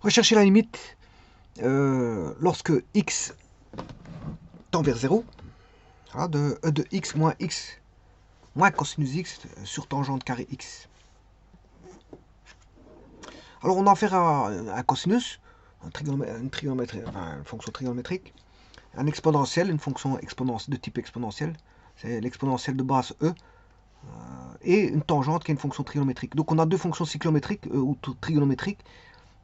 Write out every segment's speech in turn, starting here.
Rechercher la limite lorsque x tend vers 0, voilà, de e de x moins cosinus x sur tangente carré x. Alors on a affaire à un cosinus, une fonction trigonométrique, un exponentiel, une fonction de type exponentiel, c'est l'exponentielle de base e, et une tangente qui est une fonction trigonométrique. Donc on a deux fonctions cyclométriques ou trigonométriques,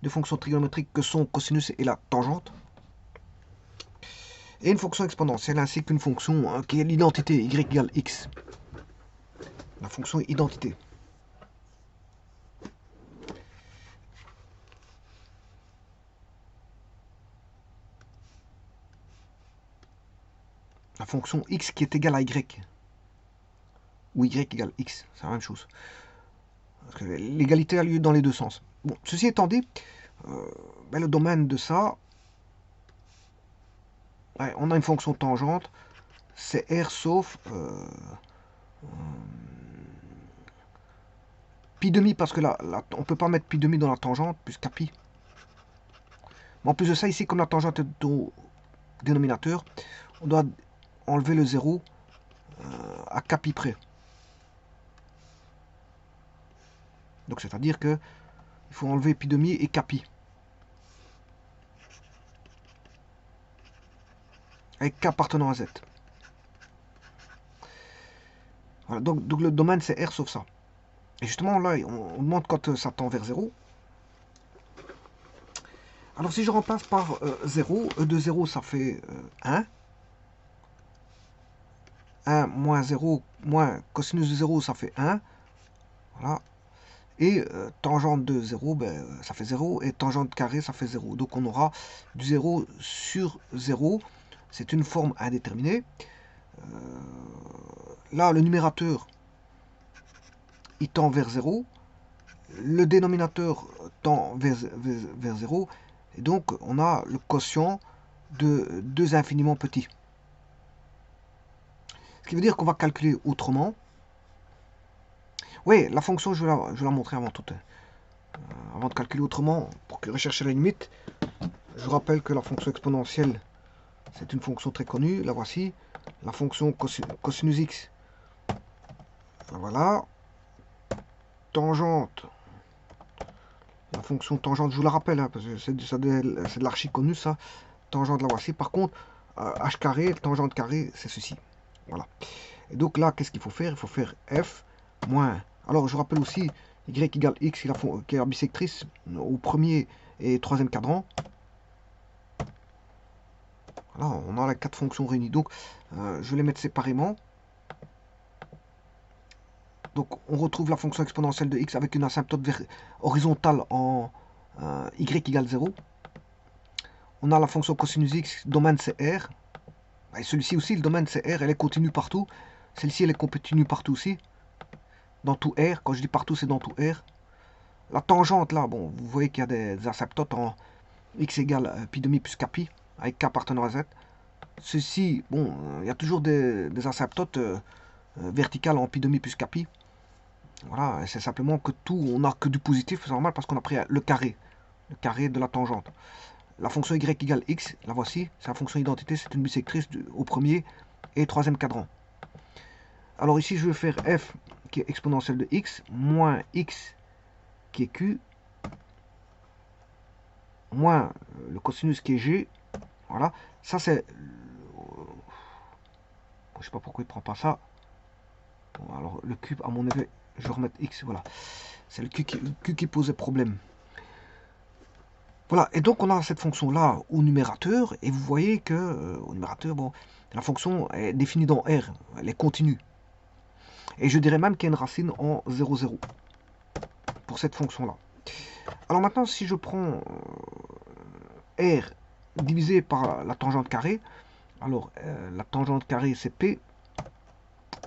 deux fonctions trigonométriques que sont cosinus et la tangente, et une fonction exponentielle ainsi qu'une fonction qui est l'identité y égale x, la fonction identité. La fonction x qui est égale à y, ou y égale x, c'est la même chose. L'égalité a lieu dans les deux sens. Bon, ceci étant dit, le domaine de ça, on a une fonction tangente, c'est r sauf pi demi, parce que on ne peut pas mettre pi demi dans la tangente, puisqu'à pi. Mais en plus de ça, ici, comme la tangente est au dénominateur, on doit enlever le 0 à k pi près. Donc c'est-à-dire que il faut enlever pi demi et k pi. Avec k appartenant à z. Voilà, donc le domaine c'est R sauf ça. Et justement là, on demande quand ça tend vers 0. Alors si je remplace par 0, e de 0 ça fait 1. 1 moins 0 moins cosinus de 0 ça fait 1. Voilà. Et tangente de 0, ça fait 0. Et tangente carré, ça fait 0. Donc on aura du 0 sur 0. C'est une forme indéterminée. Là, le numérateur, il tend vers 0. Le dénominateur tend vers 0. Et donc, on a le quotient de 2 infiniment petits. Ce qui veut dire qu'on va calculer autrement. Oui, la fonction, je vais la montrer avant tout. Avant de calculer autrement, pour rechercher la limite, je rappelle que la fonction exponentielle, c'est une fonction très connue. La voici. La fonction cosinus x. Voilà. Tangente. La fonction tangente, je vous la rappelle, hein, parce que c'est de l'archi connu, ça. Tangente, la voici. Par contre, h carré, tangente carré, c'est ceci. Voilà. Et donc là, qu'est-ce qu'il faut faire? Il faut faire f moins. Alors, je rappelle aussi y égale x, qui est la bisectrice au premier et troisième cadran. Voilà, on a les 4 fonctions réunies. Donc, je vais les mettre séparément. Donc, on retrouve la fonction exponentielle de x avec une asymptote horizontale en y égale 0. On a la fonction cosinus x, domaine c'est r. Et celui-ci aussi, le domaine c'est r, elle est continue partout. Celle-ci, elle est continue partout aussi. Dans tout R, quand je dis partout, c'est dans tout R. La tangente, là, bon, vous voyez qu'il y a des asymptotes en x égale pi demi plus k pi, avec k appartenant à z. Ceci, bon, il y a toujours des asymptotes verticales en pi demi plus k pi. Voilà, c'est simplement que tout, on n'a que du positif, c'est normal, parce qu'on a pris le carré de la tangente. La fonction y égale x, la voici, c'est la fonction identité, c'est une bisectrice au premier et troisième cadran. Alors ici, je vais faire f qui est exponentielle de x, moins x qui est q, moins le cosinus qui est g. Voilà, ça c'est... Je sais pas pourquoi il prend pas ça. Bon, alors le cube, à mon avis, je vais remettre x, voilà. C'est le q qui posait problème. Voilà, et donc on a cette fonction-là au numérateur, et vous voyez que au numérateur, bon, la fonction est définie dans R, elle est continue. Et je dirais même qu'il y a une racine en 0, 0 pour cette fonction-là. Alors maintenant, si je prends R divisé par la tangente carrée, alors la tangente carrée c'est P,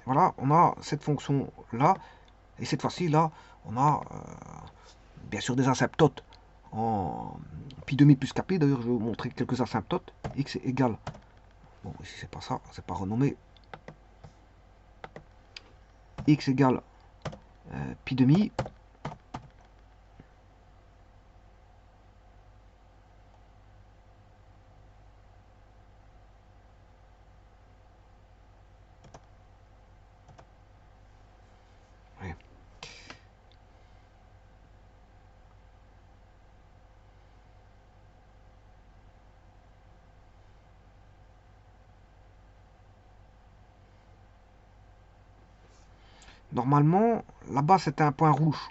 voilà, on a cette fonction-là, et cette fois-ci, là, on a bien sûr des asymptotes en pi demi plus kp. D'ailleurs, je vais vous montrer quelques asymptotes. X est égal. Bon, ici, c'est pas ça, c'est pas renommé. X égale pi demi. Normalement, là-bas, c'était un point rouge.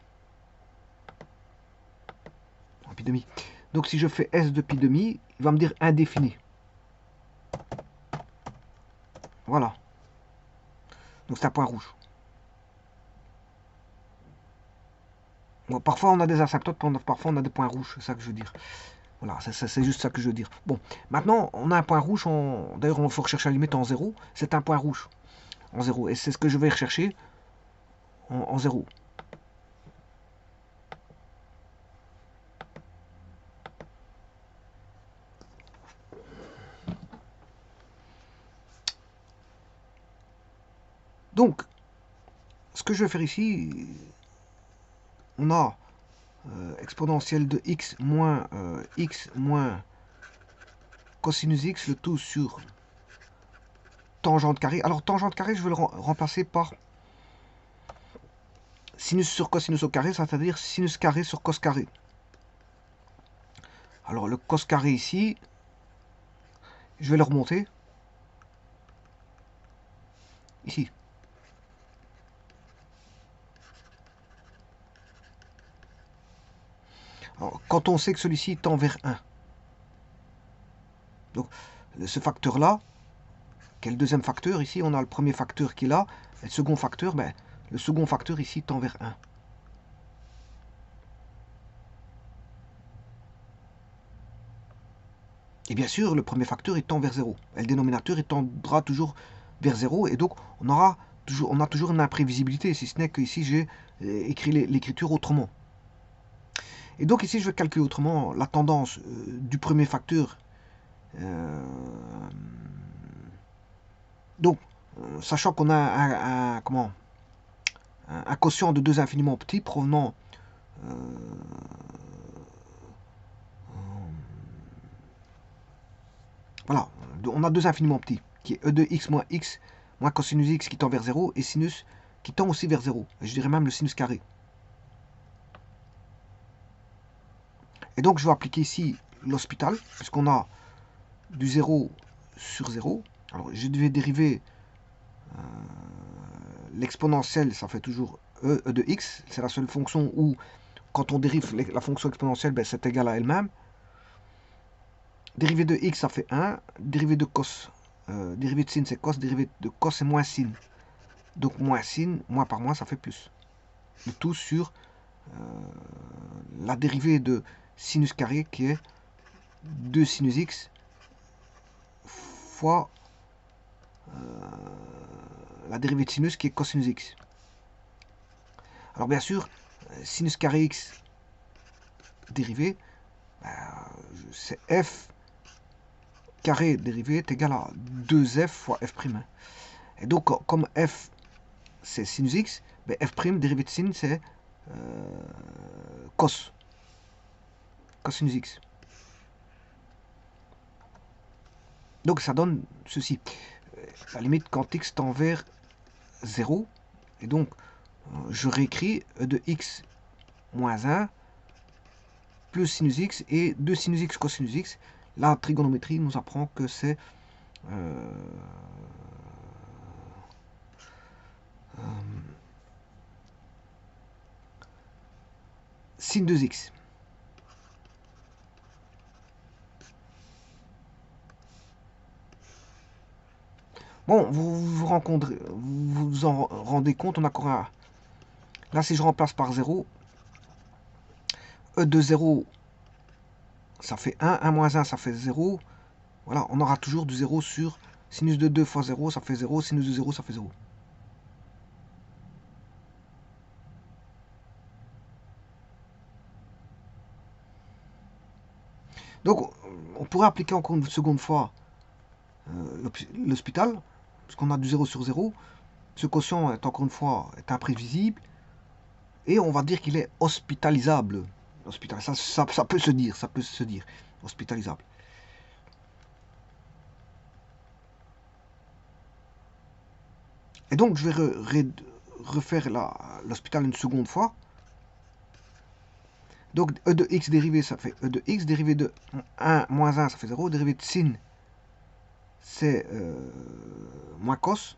En pi demi. Donc, si je fais S de pi demi, il va me dire indéfini. Voilà. Donc, c'est un point rouge. Bon, parfois, on a des asymptotes, parfois, on a des points rouges. C'est ça que je veux dire. Voilà, c'est juste ça que je veux dire. Bon, maintenant, on a un point rouge. D'ailleurs, il faut rechercher la limite en 0. C'est un point rouge en 0. Et c'est ce que je vais rechercher en 0. Donc, ce que je vais faire ici, on a exponentielle de x moins cosinus x, le tout sur tangente carré. Alors, tangente carré, je vais le remplacer par sinus sur cosinus au carré, c'est-à-dire sinus carré sur cos carré. Alors, le cos carré ici, je vais le remonter. Ici. Alors, quand on sait que celui-ci tend vers 1. Donc, ce facteur-là, qui est le deuxième facteur, ici, on a le premier facteur qui est là, et le second facteur, ben, le second facteur ici tend vers 1. Et bien sûr, le premier facteur, il tend vers 0. Et le dénominateur, il tendra toujours vers 0. Et donc, on a toujours une imprévisibilité, si ce n'est qu'ici, j'ai écrit l'écriture autrement. Et donc, ici, je vais calculer autrement la tendance du premier facteur. Donc, sachant qu'on a un quotient de 2 infiniment petits provenant voilà, on a 2 infiniment petits, qui est e de x moins cosinus x qui tend vers 0, et sinus qui tend aussi vers 0. Et je dirais même le sinus carré. Et donc je vais appliquer ici l'hospital, puisqu'on a du 0 sur 0. Alors je vais dériver l'exponentielle, ça fait toujours e de x. C'est la seule fonction où, quand on dérive la fonction exponentielle, ben, c'est égal à elle-même. Dérivée de x, ça fait 1. Dérivée de cos, dérivée de sin, c'est cos. Dérivée de cos, c'est moins sin. Donc moins sin, moins par moins, ça fait plus. Le tout sur la dérivée de sinus carré, qui est 2 sinus x fois la dérivée de sinus, qui est cosinus x. Alors bien sûr, sinus carré x dérivé, c'est f carré dérivé est égal à 2f fois f'. Et donc, comme f, c'est sinus x, ben f' dérivé de sin, c'est cosinus x. Donc, ça donne ceci. La limite quand x tend vers 0. Et donc, je réécris e de x moins 1 plus sinus x et 2 sinus x cosinus x. La trigonométrie nous apprend que c'est sin 2x. Bon, vous en rendez compte, on a encore un. Là, si je remplace par 0, e de 0, ça fait 1, 1 moins 1, ça fait 0. Voilà, on aura toujours du 0 sur sinus de 2 fois 0, ça fait 0, sinus de 0, ça fait 0. Donc, on pourrait appliquer encore une seconde fois l'hospital, puisqu'on a du 0 sur 0. Ce quotient est encore une fois imprévisible. Et on va dire qu'il est hospitalisable. Ça peut se dire, hospitalisable. Et donc, je vais refaire l'hospital une seconde fois. Donc, e de x dérivé, ça fait e de x. Dérivé de 1 moins 1, ça fait 0. Dérivé de sin, c'est moins cos.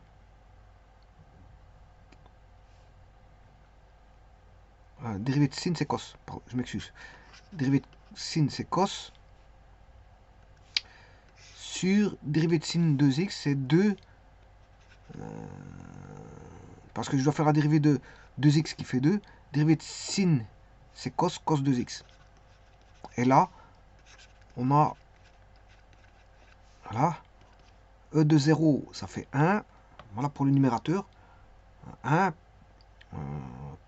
dérivé de sin c'est cos. Pardon, je m'excuse. Dérivé de sin c'est cos. Sur dérivé de sin 2x, c'est 2. Parce que je dois faire la dérivée de 2x qui fait 2. Dérivée de sin, c'est cos 2x. Et là, on a... Voilà. E de 0, ça fait 1. Voilà pour le numérateur. 1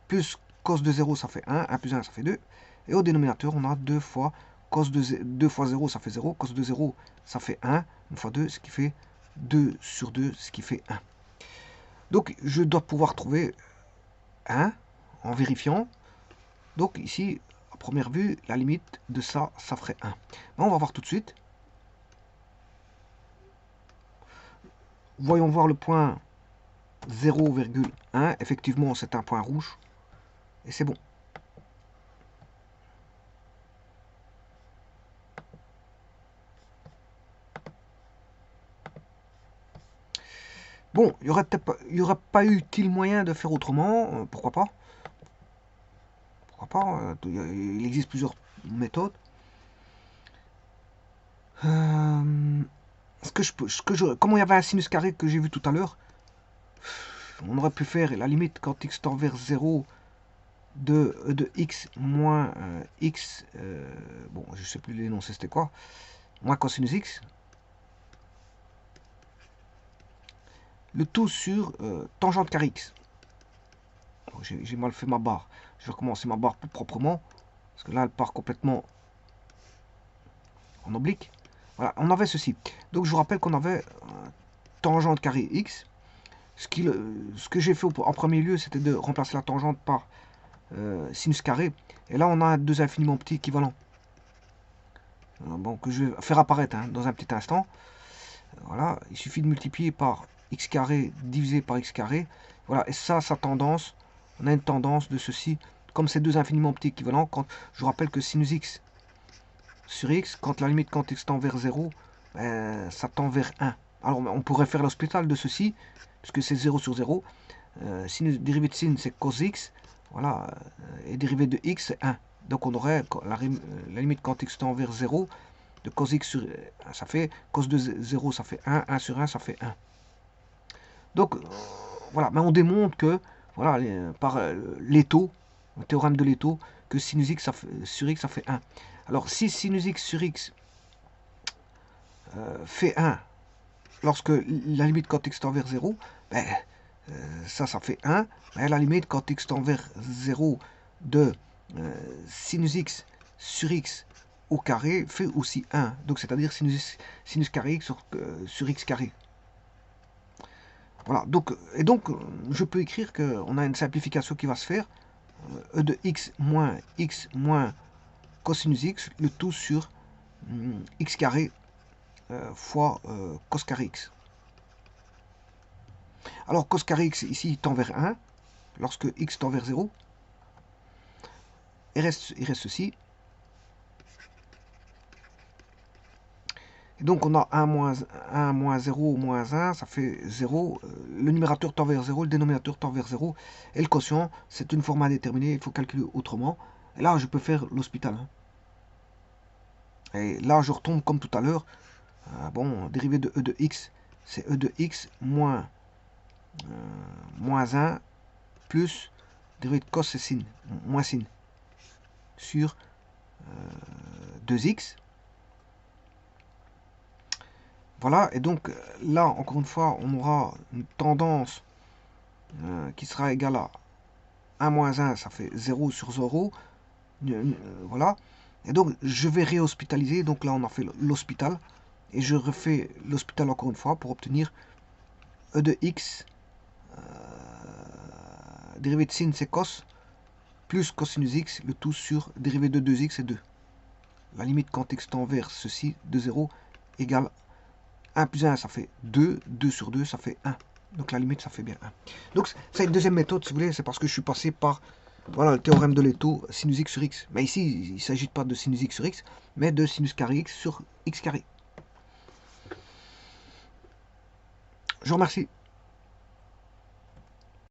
plus cos de 0, ça fait 1. 1 plus 1, ça fait 2. Et au dénominateur, on a 2 fois cos de 2 fois 0, ça fait 0. Cos de 0, ça fait 1. 1 fois 2, ce qui fait 2 sur 2, ce qui fait 1. Donc, je dois pouvoir trouver 1 en vérifiant. Donc, ici, à première vue, la limite de ça, ça ferait 1. Mais on va voir tout de suite. Voyons voir le point 0,1. Effectivement, c'est un point rouge. Et c'est bon. Bon, il n'y aurait pas eu-t-il moyen de faire autrement? Pourquoi pas? Pourquoi pas? Il existe plusieurs méthodes. Comment il y avait un sinus carré que j'ai vu tout à l'heure, on aurait pu faire la limite quand x tend vers 0 de x moins x, bon, je sais plus l'énoncé c'était quoi, moins cosinus x, le tout sur tangente carré x. J'ai mal fait ma barre, je vais recommencer ma barre plus proprement, parce que là elle part complètement en oblique. Voilà, on avait ceci. Donc je vous rappelle qu'on avait tangente carré x. Ce que j'ai fait en premier lieu, c'était de remplacer la tangente par sinus carré. Et là, on a deux infiniment petits équivalents. Bon, que je vais faire apparaître dans un petit instant. Voilà, il suffit de multiplier par x carré divisé par x carré. Voilà, et ça, sa tendance, on a une tendance de ceci. Comme ces deux infiniment petits équivalents, quand je vous rappelle que sinus x sur x, quand la limite quand x tend vers 0, ça tend vers 1. Alors, on pourrait faire l'hospital de ceci, puisque c'est 0 sur 0. Sinus, dérivée de sin, c'est cos x. Voilà, et dérivée de x, c'est 1. Donc on aurait la limite quand x tend vers 0, de cos x sur... ça fait cos de 0, ça fait 1, 1 sur 1, ça fait 1. Donc, voilà, mais on démontre que, voilà, par Leto, le théorème de Leto, que sinus x sur x, ça fait 1. Alors, si sinus x sur x fait 1, lorsque la limite quand x tend vers 0, ben, ça fait 1. Mais la limite quand x tend vers 0 de sinus x sur x au carré fait aussi 1. Donc c'est-à-dire sinus carré x sur x carré. Voilà, donc je peux écrire qu'on a une simplification qui va se faire. E de x moins cosinus x, le tout sur x carré fois cos carré x. Alors cos carré x ici tend vers 1, lorsque x tend vers 0. Il reste ceci. Et donc on a 1 moins 0 moins 1, ça fait 0. Le numérateur tend vers 0, le dénominateur tend vers 0. Et le quotient, c'est une forme indéterminée, il faut calculer autrement. Et là, je peux faire l'hospital. Et là, je retombe comme tout à l'heure. Bon, dérivé de e de x, c'est e de x moins 1 plus dérivé de cos, c'est sin, moins sin, sur 2x. Voilà, et donc là, encore une fois, on aura une tendance qui sera égale à 1 moins 1, ça fait 0 sur 0. Voilà. Et donc, je vais réhospitaliser. Donc là, on a fait l'hospital. Et je refais l'hospital encore une fois pour obtenir e de x, dérivé de sin, c'est cos, plus cosinus x, le tout sur dérivé de 2x et 2. La limite quand x tend vers ceci, de 0, égale 1 plus 1, ça fait 2. 2 sur 2, ça fait 1. Donc la limite, ça fait bien 1. Donc c'est une deuxième méthode, si vous voulez, c'est parce que je suis passé par voilà, le théorème de Leto, sinus x sur x. Mais ici, il ne s'agit pas de sinus x sur x, mais de sinus carré x sur x carré. Je vous remercie.